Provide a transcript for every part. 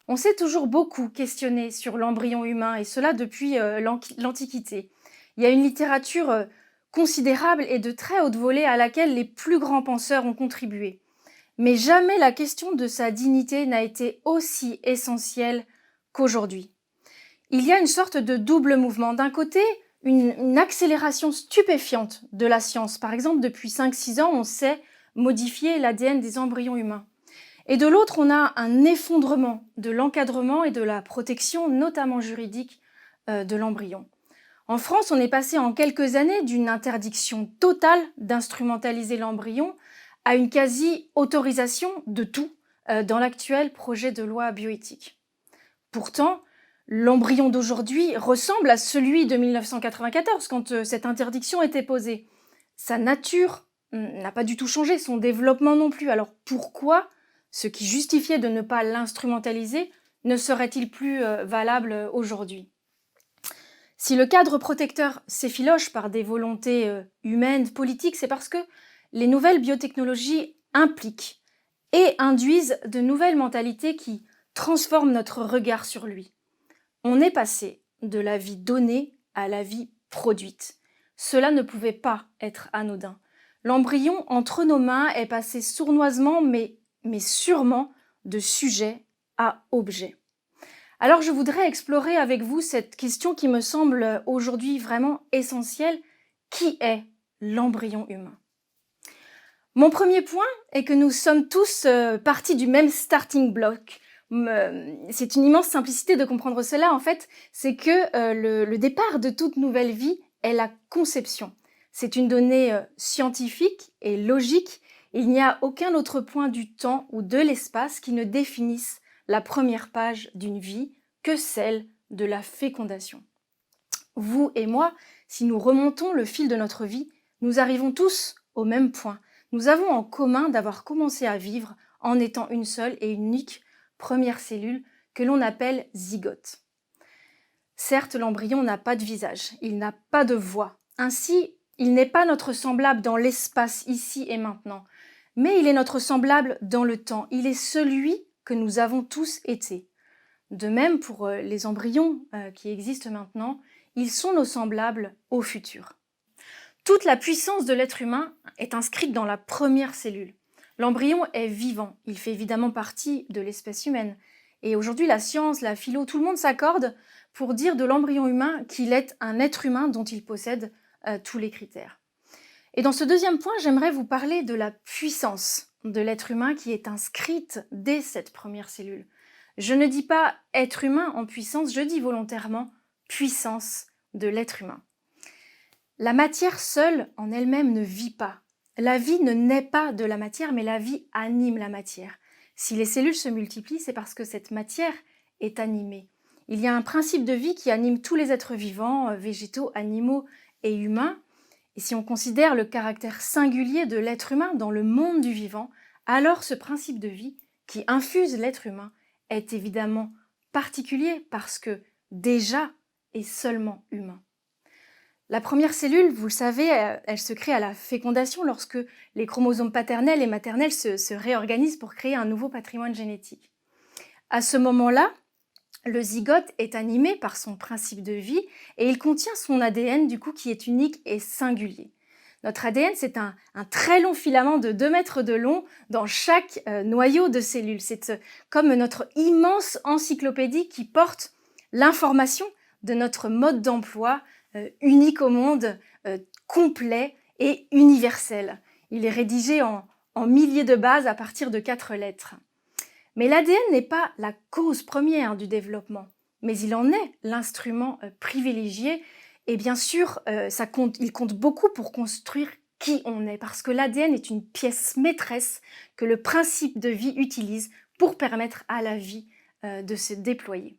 On s'est toujours beaucoup questionné sur l'embryon humain, et cela depuis l'Antiquité. Il y a une littérature considérable et de très haute volée à laquelle les plus grands penseurs ont contribué. Mais jamais la question de sa dignité n'a été aussi essentielle qu'aujourd'hui. Il y a une sorte de double mouvement. D'un côté, une accélération stupéfiante de la science. Par exemple, depuis 5-6 ans, on sait modifier l'ADN des embryons humains. Et de l'autre, on a un effondrement de l'encadrement et de la protection, notamment juridique, de l'embryon. En France, on est passé en quelques années d'une interdiction totale d'instrumentaliser l'embryon à une quasi-autorisation de tout dans l'actuel projet de loi bioéthique. Pourtant, l'embryon d'aujourd'hui ressemble à celui de 1994, quand cette interdiction était posée. Sa nature n'a pas du tout changé, son développement non plus. Alors pourquoi ce qui justifiait de ne pas l'instrumentaliser ne serait-il plus valable aujourd'hui? Si le cadre protecteur s'effiloche par des volontés humaines, politiques, c'est parce que les nouvelles biotechnologies impliquent et induisent de nouvelles mentalités qui transforment notre regard sur lui. On est passé de la vie donnée à la vie produite. Cela ne pouvait pas être anodin. L'embryon entre nos mains est passé sournoisement, mais sûrement, de sujet à objet. Alors je voudrais explorer avec vous cette question qui me semble aujourd'hui vraiment essentielle. Qui est l'embryon humain? Mon premier point est que nous sommes tous partis du même starting block. C'est une immense simplicité de comprendre cela, en fait, c'est que le départ de toute nouvelle vie est la conception. C'est une donnée scientifique et logique. Il n'y a aucun autre point du temps ou de l'espace qui ne définisse la première page d'une vie que celle de la fécondation. Vous et moi, si nous remontons le fil de notre vie, nous arrivons tous au même point. Nous avons en commun d'avoir commencé à vivre en étant une seule et unique première cellule que l'on appelle zygote. Certes, l'embryon n'a pas de visage, il n'a pas de voix. Ainsi, il n'est pas notre semblable dans l'espace ici et maintenant, mais il est notre semblable dans le temps. Il est celui que nous avons tous été. De même pour les embryons qui existent maintenant, ils sont nos semblables au futur. Toute la puissance de l'être humain est inscrite dans la première cellule. L'embryon est vivant, il fait évidemment partie de l'espèce humaine. Et aujourd'hui, la science, la philo, tout le monde s'accorde pour dire de l'embryon humain qu'il est un être humain dont il possède tous les critères. Et dans ce deuxième point, j'aimerais vous parler de la puissance de l'être humain qui est inscrite dès cette première cellule. Je ne dis pas être humain en puissance, je dis volontairement puissance de l'être humain. La matière seule, en elle-même, ne vit pas. La vie ne naît pas de la matière, mais la vie anime la matière. Si les cellules se multiplient, c'est parce que cette matière est animée. Il y a un principe de vie qui anime tous les êtres vivants, végétaux, animaux et humains. Et si on considère le caractère singulier de l'être humain dans le monde du vivant, alors ce principe de vie qui infuse l'être humain est évidemment particulier parce que déjà et seulement humain. La première cellule, vous le savez, elle se crée à la fécondation lorsque les chromosomes paternels et maternels se réorganisent pour créer un nouveau patrimoine génétique. À ce moment-là, le zygote est animé par son principe de vie et il contient son ADN du coup qui est unique et singulier. Notre ADN, c'est un très long filament de 2 mètres de long dans chaque noyau de cellule. C'est comme notre immense encyclopédie qui porte l'information de notre mode d'emploi unique au monde, complet et universel. Il est rédigé en milliers de bases à partir de 4 lettres. Mais l'ADN n'est pas la cause première du développement, mais il en est l'instrument privilégié. Et bien sûr, il compte beaucoup pour construire qui on est, parce que l'ADN est une pièce maîtresse que le principe de vie utilise pour permettre à la vie de se déployer.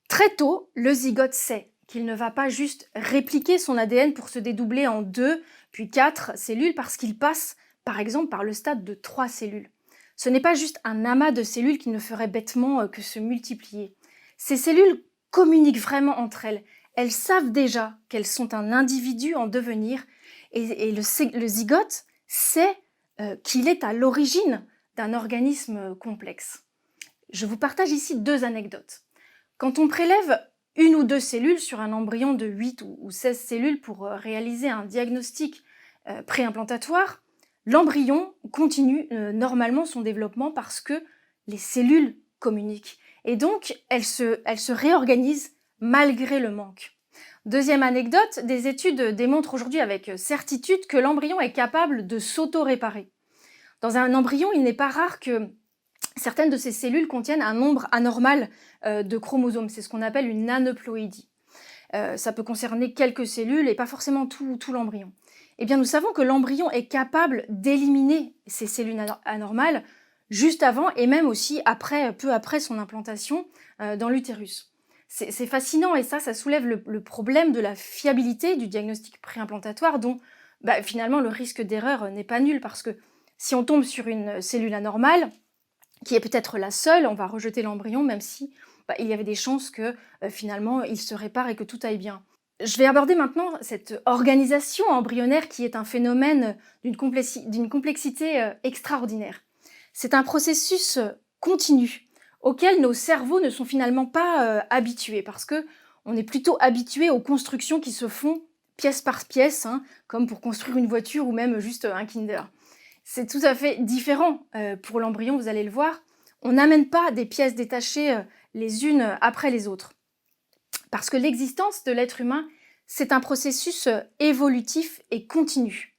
Très tôt, le zygote sait qu'il ne va pas juste répliquer son ADN pour se dédoubler en 2, puis 4 cellules, parce qu'il passe, par exemple, par le stade de 3 cellules. Ce n'est pas juste un amas de cellules qui ne ferait bêtement que se multiplier. Ces cellules communiquent vraiment entre elles. Elles savent déjà qu'elles sont un individu en devenir et le zygote sait qu'il est à l'origine d'un organisme complexe. Je vous partage ici 2 anecdotes. Quand on prélève une ou 2 cellules sur un embryon de 8 ou 16 cellules pour réaliser un diagnostic préimplantatoire, l'embryon continue normalement son développement parce que les cellules communiquent. Et donc, elles se réorganisent malgré le manque. Deuxième anecdote, des études démontrent aujourd'hui avec certitude que l'embryon est capable de s'auto-réparer. Dans un embryon, il n'est pas rare que certaines de ces cellules contiennent un nombre anormal de chromosomes. C'est ce qu'on appelle une aneuploïdie. Ça peut concerner quelques cellules et pas forcément tout l'embryon. Eh bien, nous savons que l'embryon est capable d'éliminer ces cellules anormales juste avant et même aussi peu après son implantation dans l'utérus. C'est fascinant et ça soulève le problème de la fiabilité du diagnostic préimplantatoire dont finalement le risque d'erreur n'est pas nul parce que si on tombe sur une cellule anormale, qui est peut-être la seule, on va rejeter l'embryon même si il y avait des chances que finalement il se répare et que tout aille bien. Je vais aborder maintenant cette organisation embryonnaire qui est un phénomène d'une complexité extraordinaire. C'est un processus continu auquel nos cerveaux ne sont finalement pas habitués parce que on est plutôt habitué aux constructions qui se font pièce par pièce, comme pour construire une voiture ou même juste un Kinder. C'est tout à fait différent pour l'embryon, vous allez le voir. On n'amène pas des pièces détachées les unes après les autres. Parce que l'existence de l'être humain, c'est un processus évolutif et continu.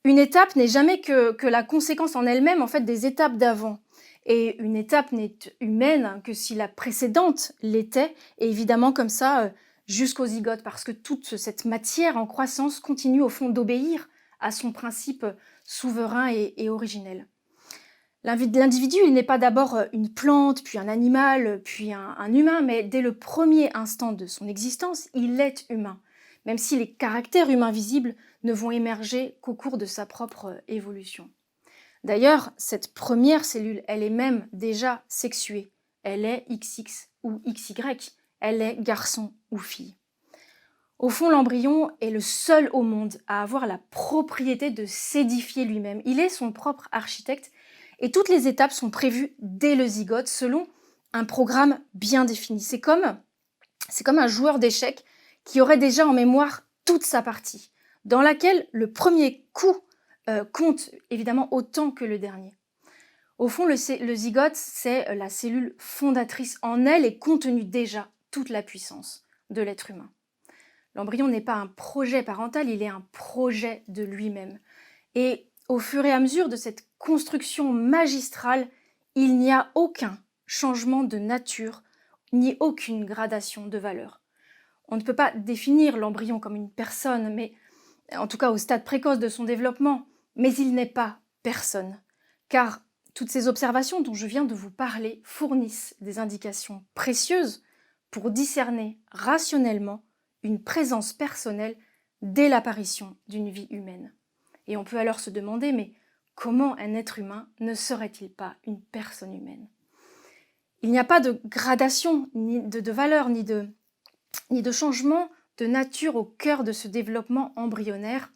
Une étape n'est jamais que la conséquence en elle-même en fait, des étapes d'avant. Et une étape n'est humaine que si la précédente l'était, et évidemment comme ça jusqu'au zygote, parce que toute cette matière en croissance continue au fond d'obéir à son principe souverain et originel. L'individu, il n'est pas d'abord une plante, puis un animal, puis un humain, mais dès le premier instant de son existence, il est humain, même si les caractères humains visibles ne vont émerger qu'au cours de sa propre évolution. D'ailleurs, cette première cellule, elle est même déjà sexuée. Elle est XX ou XY, elle est garçon ou fille. Au fond, l'embryon est le seul au monde à avoir la propriété de s'édifier lui-même. Il est son propre architecte et toutes les étapes sont prévues dès le zygote selon un programme bien défini. C'est comme un joueur d'échecs qui aurait déjà en mémoire toute sa partie, dans laquelle le premier coup compte évidemment autant que le dernier. Au fond, le zygote, c'est la cellule fondatrice. En elle est contenue déjà toute la puissance de l'être humain. L'embryon n'est pas un projet parental, il est un projet de lui-même. Et au fur et à mesure de cette construction magistrale, il n'y a aucun changement de nature, ni aucune gradation de valeur. On ne peut pas définir l'embryon comme une personne, mais en tout cas au stade précoce de son développement, mais il n'est pas personne. Car toutes ces observations dont je viens de vous parler fournissent des indications précieuses pour discerner rationnellement une présence personnelle dès l'apparition d'une vie humaine. Et on peut alors se demander, mais comment un être humain ne serait-il pas une personne humaine? Il n'y a pas de gradation, ni de valeur, ni de changement de nature au cœur de ce développement embryonnaire.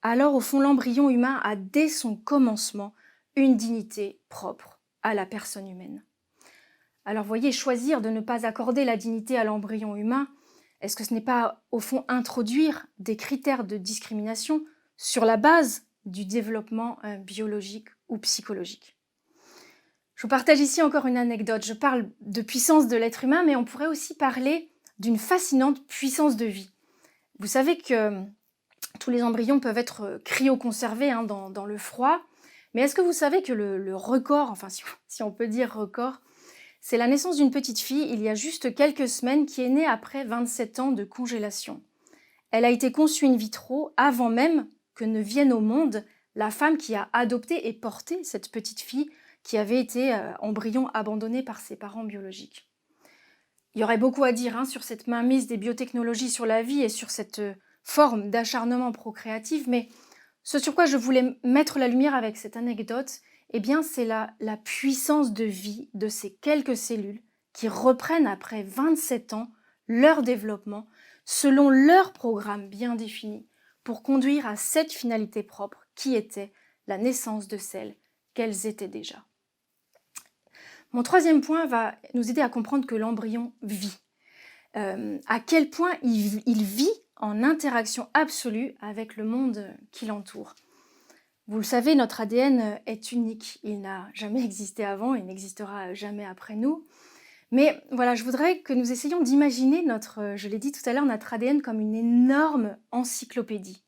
Alors au fond, l'embryon humain a dès son commencement une dignité propre à la personne humaine. Alors voyez, choisir de ne pas accorder la dignité à l'embryon humain, est-ce que ce n'est pas au fond introduire des critères de discrimination sur la base du développement biologique ou psychologique? Je vous partage ici encore une anecdote. Je parle de puissance de l'être humain, mais on pourrait aussi parler d'une fascinante puissance de vie. Vous savez que tous les embryons peuvent être cryoconservés dans le froid, mais est-ce que vous savez que le record, enfin si on peut dire record, c'est la naissance d'une petite fille il y a juste quelques semaines qui est née après 27 ans de congélation. Elle a été conçue in vitro avant même que ne vienne au monde la femme qui a adopté et porté cette petite fille qui avait été embryon abandonné par ses parents biologiques. Il y aurait beaucoup à dire sur cette mainmise des biotechnologies sur la vie et sur cette forme d'acharnement procréatif, mais ce sur quoi je voulais mettre la lumière avec cette anecdote, eh bien, c'est la puissance de vie de ces quelques cellules qui reprennent après 27 ans leur développement selon leur programme bien défini pour conduire à cette finalité propre qui était la naissance de celles qu'elles étaient déjà. Mon troisième point va nous aider à comprendre que l'embryon vit. À quel point il vit en interaction absolue avec le monde qui l'entoure. Vous le savez, notre ADN est unique. Il n'a jamais existé avant, il n'existera jamais après nous. Mais voilà, je voudrais que nous essayions d'imaginer je l'ai dit tout à l'heure, notre ADN comme une énorme encyclopédie.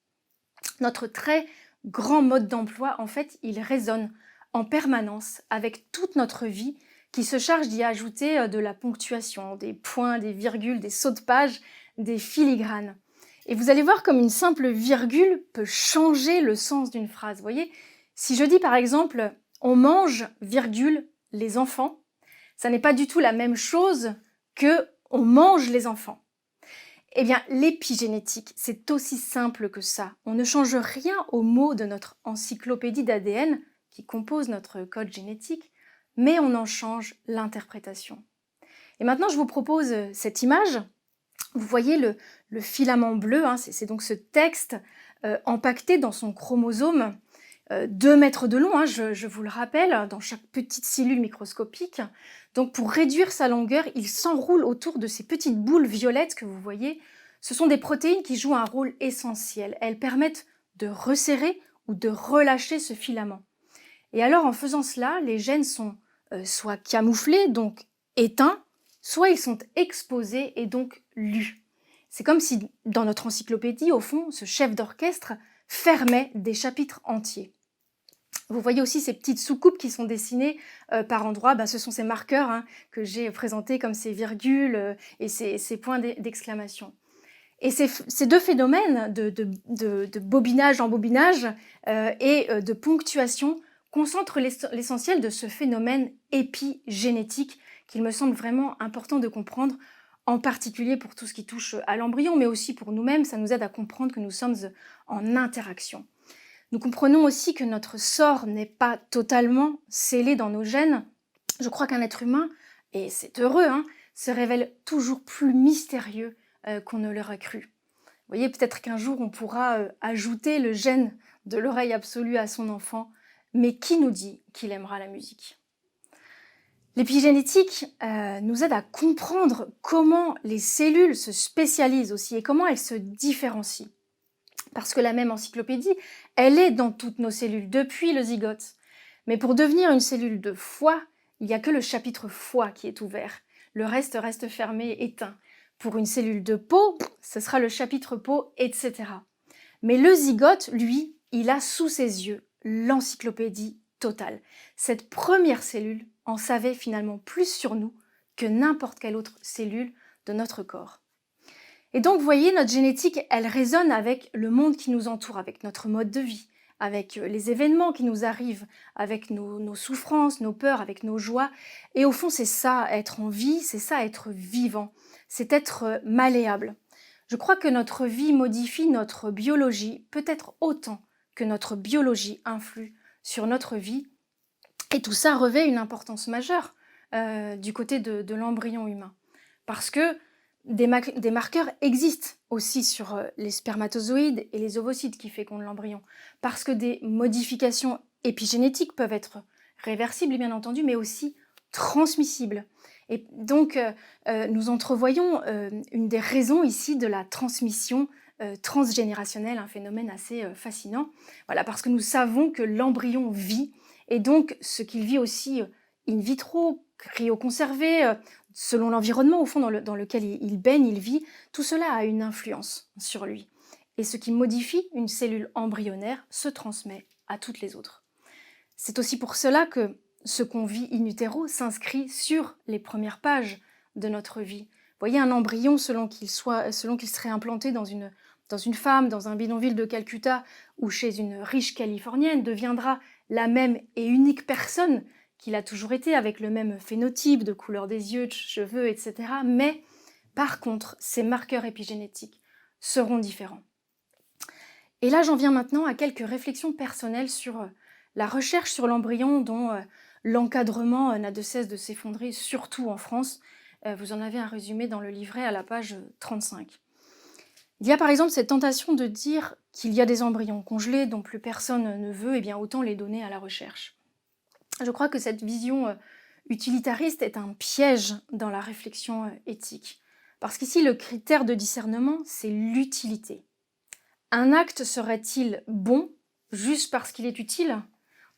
Notre très grand mode d'emploi, en fait, il résonne en permanence avec toute notre vie qui se charge d'y ajouter de la ponctuation, des points, des virgules, des sauts de page, des filigranes. Et vous allez voir comme une simple virgule peut changer le sens d'une phrase. Vous voyez, si je dis par exemple « on mange, virgule, les enfants », ça n'est pas du tout la même chose que « on mange les enfants ». Eh bien, l'épigénétique, c'est aussi simple que ça. On ne change rien aux mots de notre encyclopédie d'ADN qui compose notre code génétique, mais on en change l'interprétation. Et maintenant, je vous propose cette image. Vous voyez le filament bleu, hein, c'est donc ce texte empaqueté dans son chromosome, 2 mètres de long, hein, je vous le rappelle, dans chaque petite cellule microscopique. Donc pour réduire sa longueur, il s'enroule autour de ces petites boules violettes que vous voyez. Ce sont des protéines qui jouent un rôle essentiel. Elles permettent de resserrer ou de relâcher ce filament. Et alors en faisant cela, les gènes sont soit camouflés, donc éteints, soit ils sont exposés et donc lus. C'est comme si dans notre encyclopédie, au fond, ce chef d'orchestre fermait des chapitres entiers. Vous voyez aussi ces petites soucoupes qui sont dessinées par endroits. Ce sont ces marqueurs que j'ai présentés comme ces virgules et ces points d'exclamation. Et ces deux phénomènes de bobinage en bobinage et de ponctuation concentrent l'essentiel de ce phénomène épigénétique qu'il me semble vraiment important de comprendre, en particulier pour tout ce qui touche à l'embryon, mais aussi pour nous-mêmes. Ça nous aide à comprendre que nous sommes en interaction. Nous comprenons aussi que notre sort n'est pas totalement scellé dans nos gènes. Je crois qu'un être humain, et c'est heureux, se révèle toujours plus mystérieux qu'on ne l'aurait cru. Vous voyez, peut-être qu'un jour on pourra ajouter le gène de l'oreille absolue à son enfant, mais qui nous dit qu'il aimera la musique ? L'épigénétique nous aide à comprendre comment les cellules se spécialisent aussi et comment elles se différencient. Parce que la même encyclopédie, elle est dans toutes nos cellules, depuis le zygote. Mais pour devenir une cellule de foie, il n'y a que le chapitre foie qui est ouvert. Le reste reste fermé et éteint. Pour une cellule de peau, ce sera le chapitre peau, etc. Mais le zygote, lui, il a sous ses yeux l'encyclopédie totale. Cette première cellule en savait finalement plus sur nous que n'importe quelle autre cellule de notre corps. Et donc, vous voyez, notre génétique, elle résonne avec le monde qui nous entoure, avec notre mode de vie, avec les événements qui nous arrivent, avec nos souffrances, nos peurs, avec nos joies. Et au fond, c'est ça, être en vie, c'est ça, être vivant, c'est être malléable. Je crois que notre vie modifie notre biologie, peut-être autant que notre biologie influe sur notre vie. Et tout ça revêt une importance majeure du côté de l'embryon humain. Parce que des marqueurs existent aussi sur les spermatozoïdes et les ovocytes qui fécondent l'embryon. Parce que des modifications épigénétiques peuvent être réversibles, bien entendu, mais aussi transmissibles. Et donc, nous entrevoyons une des raisons ici de la transmission transgénérationnelle, un phénomène assez fascinant. Voilà, parce que nous savons que l'embryon vit, et donc ce qu'il vit aussi in vitro, cryoconservé, selon l'environnement au fond dans lequel il baigne, il vit, tout cela a une influence sur lui. Et ce qui modifie une cellule embryonnaire se transmet à toutes les autres. C'est aussi pour cela que ce qu'on vit in utero s'inscrit sur les premières pages de notre vie. Vous voyez, un embryon, selon qu'il serait implanté dans une femme, dans un bidonville de Calcutta ou chez une riche californienne, deviendra la même et unique personne qu'il a toujours été, avec le même phénotype de couleur des yeux, de cheveux, etc. Mais, par contre, ces marqueurs épigénétiques seront différents. Et là, j'en viens maintenant à quelques réflexions personnelles sur la recherche sur l'embryon dont l'encadrement n'a de cesse de s'effondrer, surtout en France. Vous en avez un résumé dans le livret à la page 35. Il y a par exemple cette tentation de dire qu'il y a des embryons congelés dont plus personne ne veut, et bien autant les donner à la recherche. Je crois que cette vision utilitariste est un piège dans la réflexion éthique. Parce qu'ici, le critère de discernement, c'est l'utilité. Un acte serait-il bon juste parce qu'il est utile?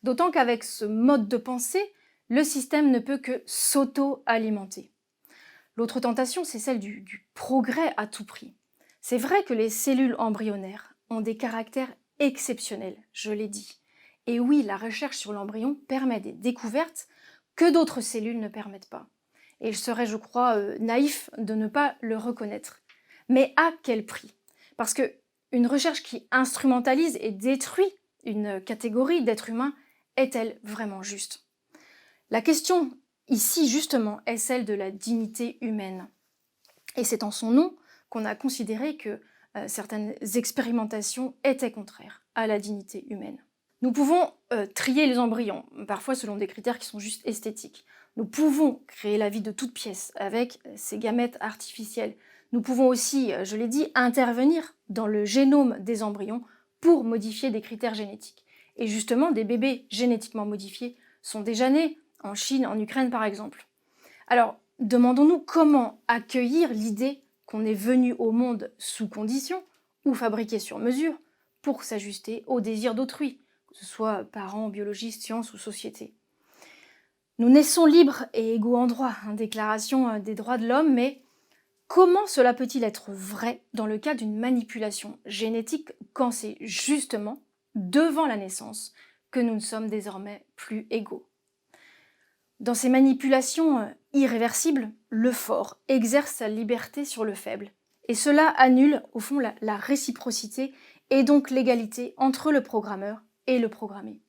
D'autant qu'avec ce mode de pensée, le système ne peut que s'auto-alimenter. L'autre tentation, c'est celle du progrès à tout prix. C'est vrai que les cellules embryonnaires ont des caractères exceptionnels, je l'ai dit. Et oui, la recherche sur l'embryon permet des découvertes que d'autres cellules ne permettent pas. Et il serait, je crois, naïf de ne pas le reconnaître. Mais à quel prix? Parce que une recherche qui instrumentalise et détruit une catégorie d'êtres humains est-elle vraiment juste? La question ici, justement, est celle de la dignité humaine. Et c'est en son nom qu'on a considéré que certaines expérimentations étaient contraires à la dignité humaine. Nous pouvons trier les embryons, parfois selon des critères qui sont juste esthétiques. Nous pouvons créer la vie de toutes pièces avec ces gamètes artificiels. Nous pouvons aussi, je l'ai dit, intervenir dans le génome des embryons pour modifier des critères génétiques. Et justement, des bébés génétiquement modifiés sont déjà nés en Chine, en Ukraine par exemple. Alors, demandons-nous comment accueillir l'idée qu'on est venu au monde sous condition ou fabriqué sur mesure pour s'ajuster aux désirs d'autrui, que ce soit parents, biologistes, sciences ou société. Nous naissons libres et égaux en droit, déclaration des droits de l'homme, mais comment cela peut-il être vrai dans le cas d'une manipulation génétique quand c'est justement devant la naissance que nous ne sommes désormais plus égaux? Dans ces manipulations irréversibles, le fort exerce sa liberté sur le faible. Et cela annule, au fond, la réciprocité et donc l'égalité entre le programmeur et le programmé.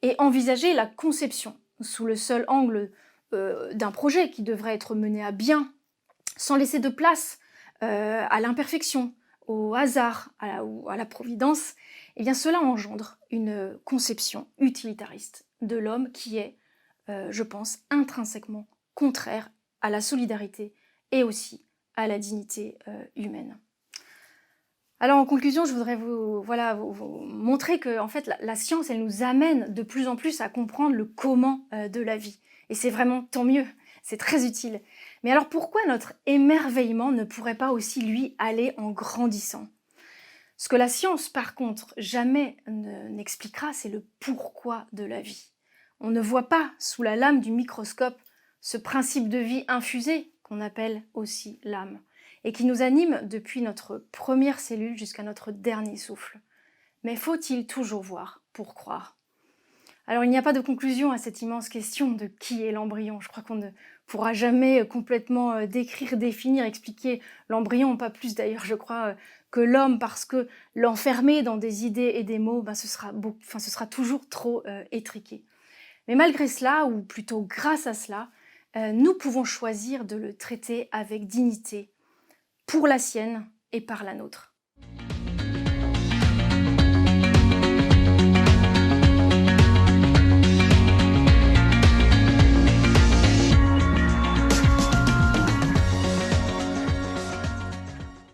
Et envisager la conception sous le seul angle d'un projet qui devrait être mené à bien, sans laisser de place à l'imperfection, au hasard ou à la providence, eh bien cela engendre une conception utilitariste de l'homme qui est, je pense, intrinsèquement contraire à la solidarité et aussi à la dignité humaine. Alors en conclusion, je voudrais vous montrer que en fait, la science, elle nous amène de plus en plus à comprendre le comment de la vie. Et c'est vraiment tant mieux, c'est très utile. Mais alors pourquoi notre émerveillement ne pourrait pas aussi, lui, aller en grandissant? Ce que la science, par contre, jamais n'expliquera, c'est le pourquoi de la vie. On ne voit pas sous la lame du microscope ce principe de vie infusé qu'on appelle aussi l'âme, et qui nous anime depuis notre première cellule jusqu'à notre dernier souffle. Mais faut-il toujours voir pour croire? Alors il n'y a pas de conclusion à cette immense question de qui est l'embryon. Je crois qu'on ne pourra jamais complètement décrire, définir, expliquer l'embryon, pas plus d'ailleurs je crois que l'homme, parce que l'enfermer dans des idées et des mots, ce sera toujours trop étriqué. Mais malgré cela, ou plutôt grâce à cela, nous pouvons choisir de le traiter avec dignité, pour la sienne et par la nôtre.